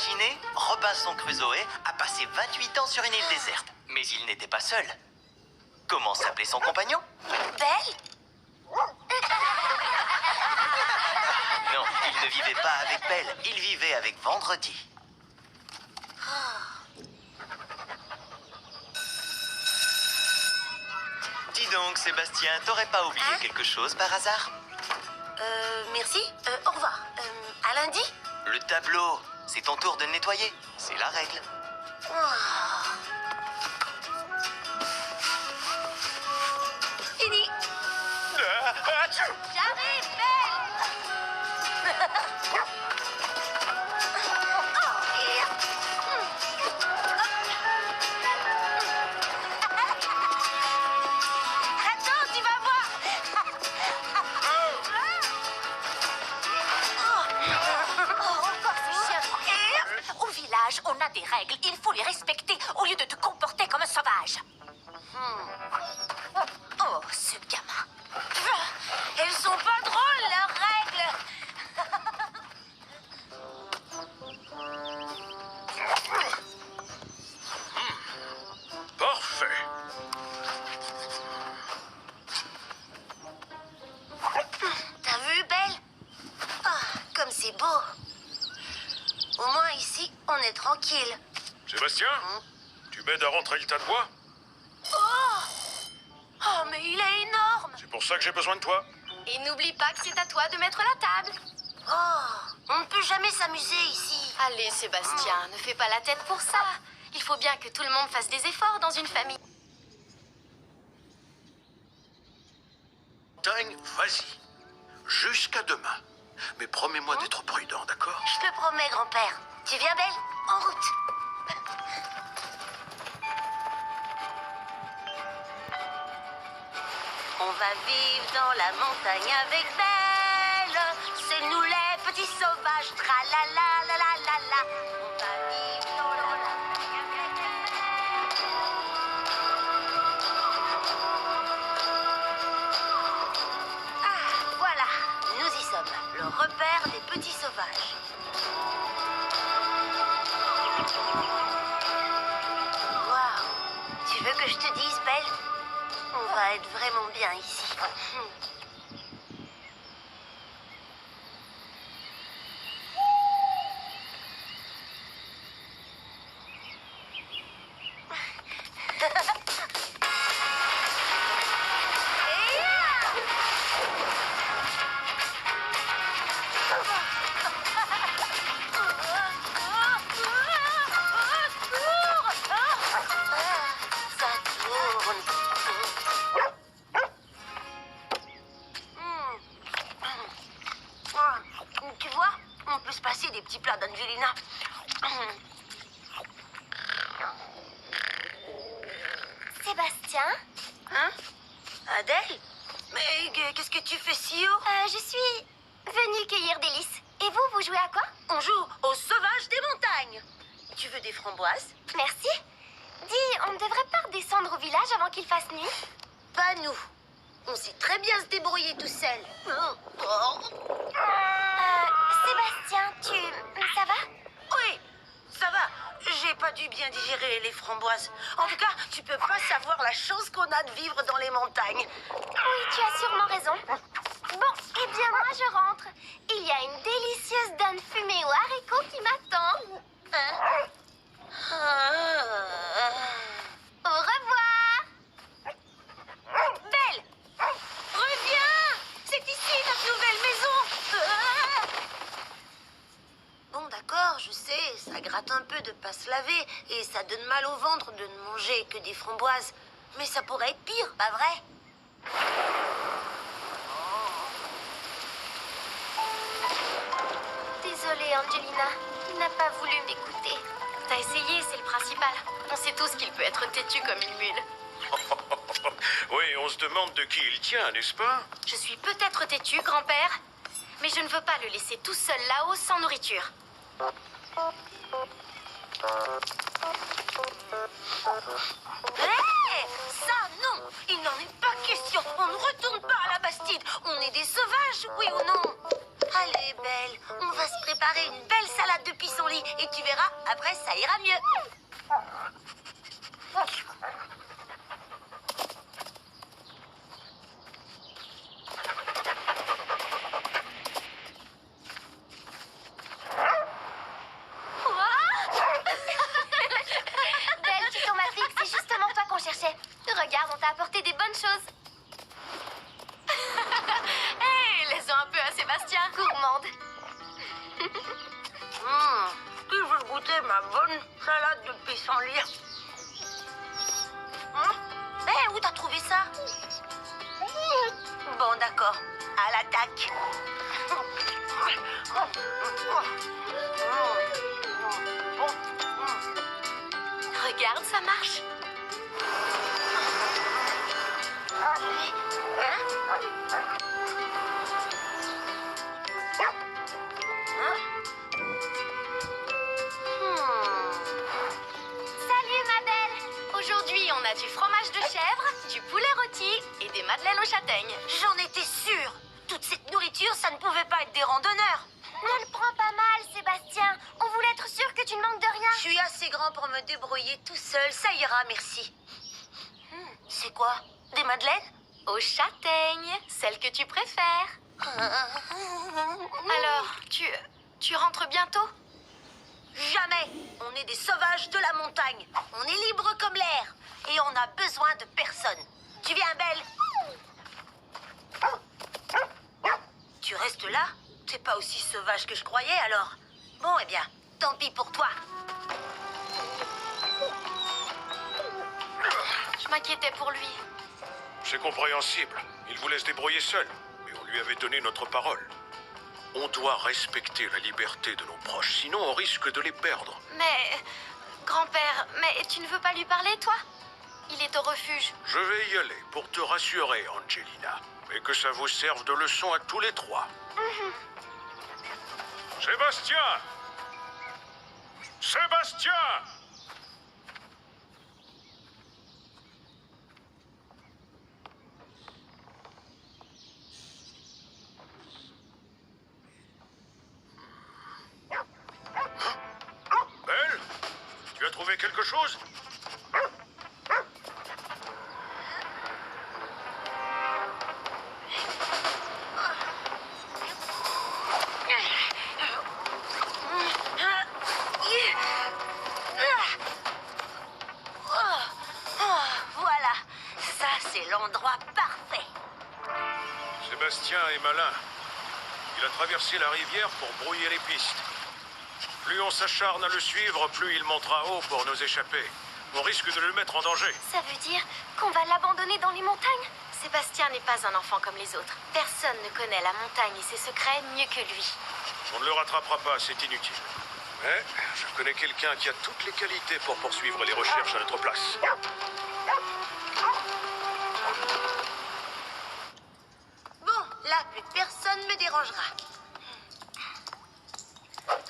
Imaginez, Robinson Crusoe a passé 28 ans sur une île déserte. Mais il n'était pas seul. Comment s'appelait son compagnon? Belle? Non, il ne vivait pas avec Belle, il vivait avec Vendredi. Dis donc, Sébastien, t'aurais pas oublié quelque chose par hasard? Merci. Au revoir. À lundi? Le tableau, c'est ton tour de le nettoyer. C'est la règle. Fini. J'arrive, Belle. Attends, tu vas voir. Au village, on a des règles. Il faut les respecter au lieu de te comporter comme un sauvage. Oh, ce gamin. Elles sont pas drôles, leurs règles. Parfait. T'as vu, Belle? Comme c'est beau. Au moins ici, on est tranquille. Sébastien, tu m'aides à rentrer le tas de bois? Oh, mais il est énorme. C'est pour ça que j'ai besoin de toi. Et n'oublie pas que c'est à toi de mettre la table. Oh, on ne peut jamais s'amuser ici. Allez, Sébastien, ne fais pas la tête pour ça. Il faut bien que tout le monde fasse des efforts dans une famille. Montagne, vas-y. Jusqu'à demain. Mais promets-moi d'être prudent, d'accord? Je te promets, grand-père. Tu viens, Belle? En route. On va vivre dans la montagne avec Belle. C'est nous les petits sauvages. Tra la la la la la la. On va vivre dans la montagne avec Belle. Voilà, nous y sommes. Le repère des petits sauvages. Waouh. Tu veux que je te dise, Belle? On va être vraiment bien ici. Ça tourne. Tu vois, on peut se passer des petits plats d'Angelina. Sébastien, Hein? Adèle? Mais qu'est-ce que tu fais si haut? je suis venue cueillir des lys. Et vous, vous jouez à quoi? On joue aux sauvages des montagnes. Tu veux des framboises? Merci. Dis, on ne devrait pas redescendre au village avant qu'il fasse nuit? Pas nous. On sait très bien se débrouiller tout seul. Sébastien, ça va? Oui, ça va. J'ai pas dû bien digérer les framboises. En tout cas, tu peux pas savoir la chance qu'on a de vivre dans les montagnes. Oui, tu as sûrement raison. Bon, eh bien moi je rentre. Il y a une délicieuse dinde fumée aux haricots qui m'attend. Au revoir. Belle, reviens. C'est ici notre nouvelle maison. Bon, d'accord, je sais, ça gratte un peu de pas se laver et ça donne mal au ventre de ne manger que des framboises. Mais ça pourrait être pire, pas vrai? Désolée, Angelina. Il n'a pas voulu m'écouter. T'as essayé, c'est le principal. On sait tous qu'il peut être têtu comme une mule. Oui, on se demande de qui il tient, n'est-ce pas? Je suis peut-être têtu, grand-père, mais je ne veux pas le laisser tout seul là-haut sans nourriture. Hé, ça non, il n'en est pas question. On ne retourne pas à la Bastide. On est des sauvages, oui ou non? Allez, Belle, on va se préparer une belle salade de pissenlit et tu verras, après ça ira mieux. Belle, tu tombes à pic, c'est justement toi qu'on cherchait. Regarde, on t'a apporté des bonnes choses. Hé, laisse-en un peu à Sébastien. Gourmande. Qui veut goûter ma bonne salade de pissenlit? Eh, où t'as trouvé ça? Bon, d'accord. À l'attaque. Regarde, ça marche. Salut, ma belle. Aujourd'hui, on a du fromage de chèvre, du poulet rôti et des madeleines aux châtaignes. J'en étais sûre. Toute cette nourriture, ça ne pouvait pas être des randonneurs. Ne le prends pas mal, Sébastien. On voulait être sûr que tu ne manques de rien. Je suis assez grand pour me débrouiller tout seul. Ça ira, merci. C'est quoi? Des madeleines? Aux châtaignes, celles que tu préfères. Alors, tu rentres bientôt? Jamais. On est des sauvages de la montagne. On est libre comme l'air. Et on a besoin de personne. Tu viens, Belle? Tu restes là? T'es pas aussi sauvage que je croyais, alors. Bon, eh bien, tant pis pour toi. Je m'inquiétais pour lui. C'est compréhensible. Il vous laisse débrouiller seul. Mais on lui avait donné notre parole. On doit respecter la liberté de nos proches, sinon on risque de les perdre. Mais, grand-père, mais tu ne veux pas lui parler, toi? Il est au refuge. Je vais y aller pour te rassurer, Angelina. Et que ça vous serve de leçon à tous les trois. Sébastien! Sébastien! Belle? Tu as trouvé quelque chose? Voilà, ça c'est l'endroit parfait. Sébastien est malin. Il a traversé la rivière pour brouiller les pistes. Plus on s'acharne à le suivre, plus il montera haut pour nous échapper. On risque de le mettre en danger. Ça veut dire qu'on va l'abandonner dans les montagnes? Sébastien n'est pas un enfant comme les autres. Personne ne connaît la montagne et ses secrets mieux que lui. On ne le rattrapera pas, c'est inutile. Mais je connais quelqu'un qui a toutes les qualités pour poursuivre les recherches à notre place. Bon, là, plus personne me dérangera.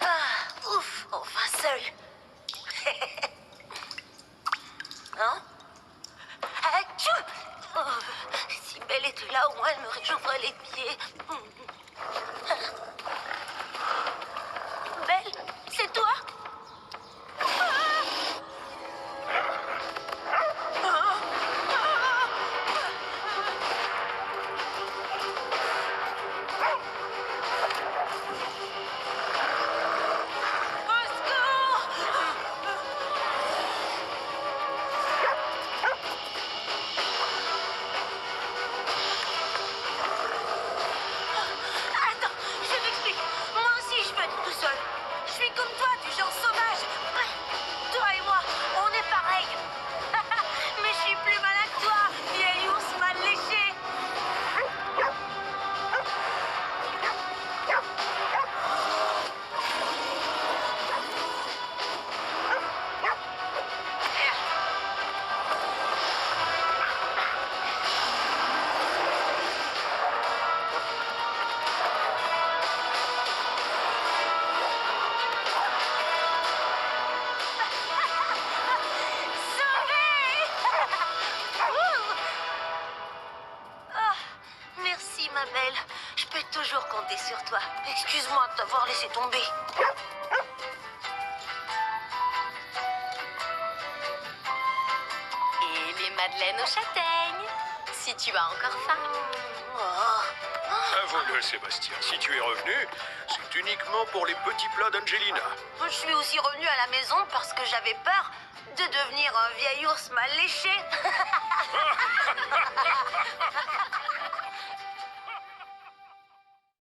Ah, ouf, enfin seul. Hein? Atchou! Oh, si Belle était là, au moins elle me réchaufferait les pieds. Belle, c'est toi? Attends, je m'explique. Moi aussi, je veux être tout seul. Je suis comme toi, du genre sauvage. Toi et moi, on est pareils. Mais je suis plus malin que toi, vieil ours mal léché. Merci, ma belle. Je peux toujours compter sur toi. Excuse-moi de t'avoir laissé tomber. Et les madeleines aux châtaignes, si tu as encore faim. Avoue-le, Sébastien, si tu es revenu, c'est uniquement pour les petits plats d'Angelina. Je suis aussi revenue à la maison parce que j'avais peur de devenir un vieil ours mal léché.